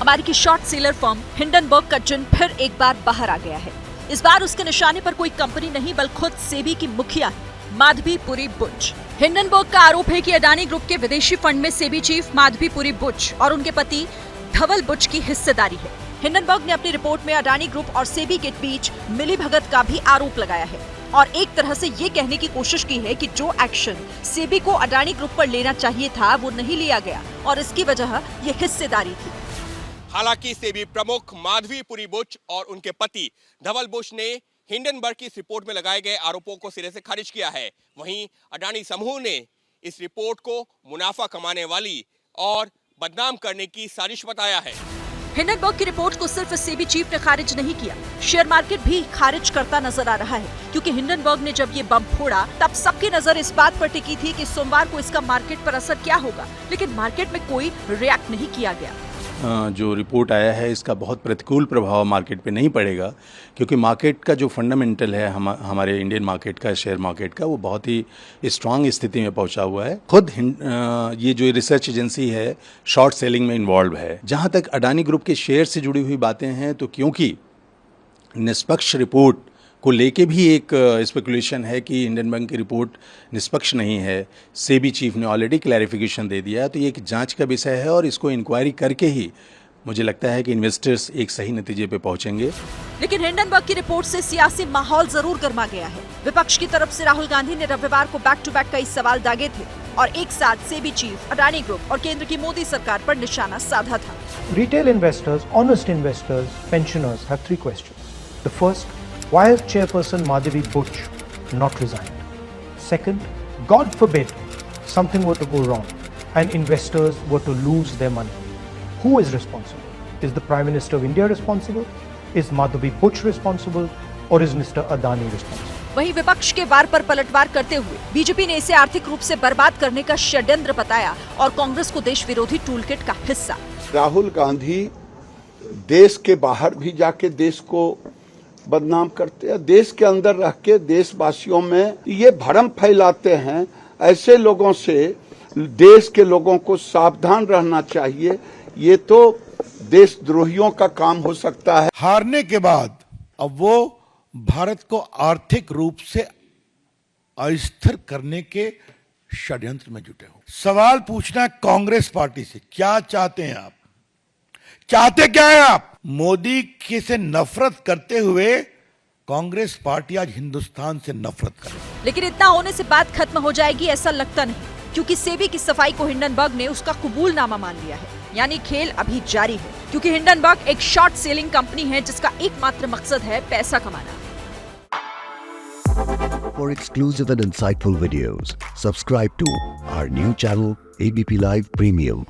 हमारी की short seller firm Hindenburg का जिन फिर एक बार बाहर आ गया है। इस बार उसके निशाने पर कोई कंपनी नहीं बल्कि खुद सेबी की मुखिया है, माधवीपुरी बुच। हिंडनबर्ग का आरोप है कि अडानी ग्रुप के विदेशी फंड में सेबी चीफ माधवीपुरी बुच और उनके पति धवल बुच की हिस्सेदारी है। हिंडनबर्ग ने अपनी रिपोर्ट में अडानी ग्रुप और सेबी के बीच मिलीभगत का भी आरोप लगाया है और एक तरह से ये कहने की कोशिश की है कि जो एक्शन सेबी को अडानी ग्रुप पर लेना चाहिए था वो नहीं लिया गया और इसकी वजह ये हिस्सेदारी थी। हालांकि सेबी प्रमुख माधवीपुरी बुच और उनके पति धवल बुच ने हिंडनबर्ग की इस रिपोर्ट में लगाए गए आरोपों को सिरे से खारिज किया है। वहीं अडानी समूह ने इस रिपोर्ट को मुनाफा कमाने वाली और बदनाम करने की साजिश बताया है। हिंडनबर्ग की रिपोर्ट को सिर्फ सेबी चीफ ने खारिज नहीं किया, शेयर मार्केट भी खारिज करता नजर आ रहा है, क्योंकि हिंडनबर्ग ने जब ये बम फोड़ा तब सबकी नजर इस बात पर टिकी थी कि सोमवार को इसका मार्केट पर असर क्या होगा, लेकिन मार्केट में कोई रिएक्ट नहीं किया गया। जो रिपोर्ट आया है इसका बहुत प्रतिकूल प्रभाव मार्केट पे नहीं पड़ेगा, क्योंकि मार्केट का जो फंडामेंटल है हमारे इंडियन मार्केट का, शेयर मार्केट का, वो बहुत ही स्ट्रांग स्थिति में पहुंचा हुआ है। खुद ये जो रिसर्च एजेंसी है शॉर्ट सेलिंग में इन्वॉल्व है। जहां तक अडानी ग्रुप के शेयर से जुड़ी हुई बातें हैं तो क्योंकि निष्पक्ष रिपोर्ट को लेके भी एक स्पेकुलेशन है कि हिंडनबर्ग की रिपोर्ट निष्पक्ष नहीं है, सेबी चीफ ने ऑलरेडी क्लैरिफिकेशन दे दिया है, तो ये एक जांच का विषय है और इसको इंक्वायरी करके ही मुझे लगता है कि इन्वेस्टर्स एक सही नतीजे पे पहुंचेंगे। लेकिन हिंडनबर्ग की रिपोर्ट से सियासी माहौल जरूर गर्मा गया है। विपक्ष की तरफ से राहुल गांधी ने रविवार को बैक टू बैक कई सवाल दागे थे और एक साथ सेबी चीफ, अडानी ग्रुप और केंद्र की मोदी सरकार पर निशाना साधा था। Retail investors, honest investors, pensioners have three questions. The first, why has Chairperson Madhavi Buch not resigned? Second, God forbid something were to go wrong and investors were to lose their money. Who is responsible? Is the Prime Minister of India responsible? Is Madhavi Buch responsible? Or is Mr. Adani responsible? वहीं विपक्ष के वार पर पलटवार करते हुए BJP ने इसे आर्थिक रूप से बर्बाद करने का षड्यंत्र बताया और कांग्रेस को देश विरोधी टूलकिट का हिस्सा। राहुल गांधी देश के बाहर भी जाके देश को बदनाम करते हैं, देश के अंदर रह के देशवासियों में ये भ्रम फैलाते हैं। ऐसे लोगों से देश के लोगों को सावधान रहना चाहिए, ये तो देशद्रोहियों का काम हो सकता है। हारने के बाद अब वो भारत को आर्थिक रूप से अस्थिर करने के षड्यंत्र में जुटे हो। सवाल पूछना है कांग्रेस पार्टी से, क्या चाहते हैं आप? चाहते क्या है आप? मोदी के से नफरत करते हुए कांग्रेस पार्टी आज हिंदुस्तान से नफरत कर रही है। लेकिन इतना होने से बात खत्म हो जाएगी ऐसा लगता नहीं, क्योंकि सेबी की सफाई को हिंडनबर्ग ने उसका कबूलनामा मान लिया है। यानी खेल अभी जारी है, क्योंकि हिंडनबर्ग एक शॉर्ट सेलिंग कंपनी है जिसका एकमात्र मकसद है पैसा कमाना। For exclusive and insightful videos, subscribe to our new channel ABP Live Premium.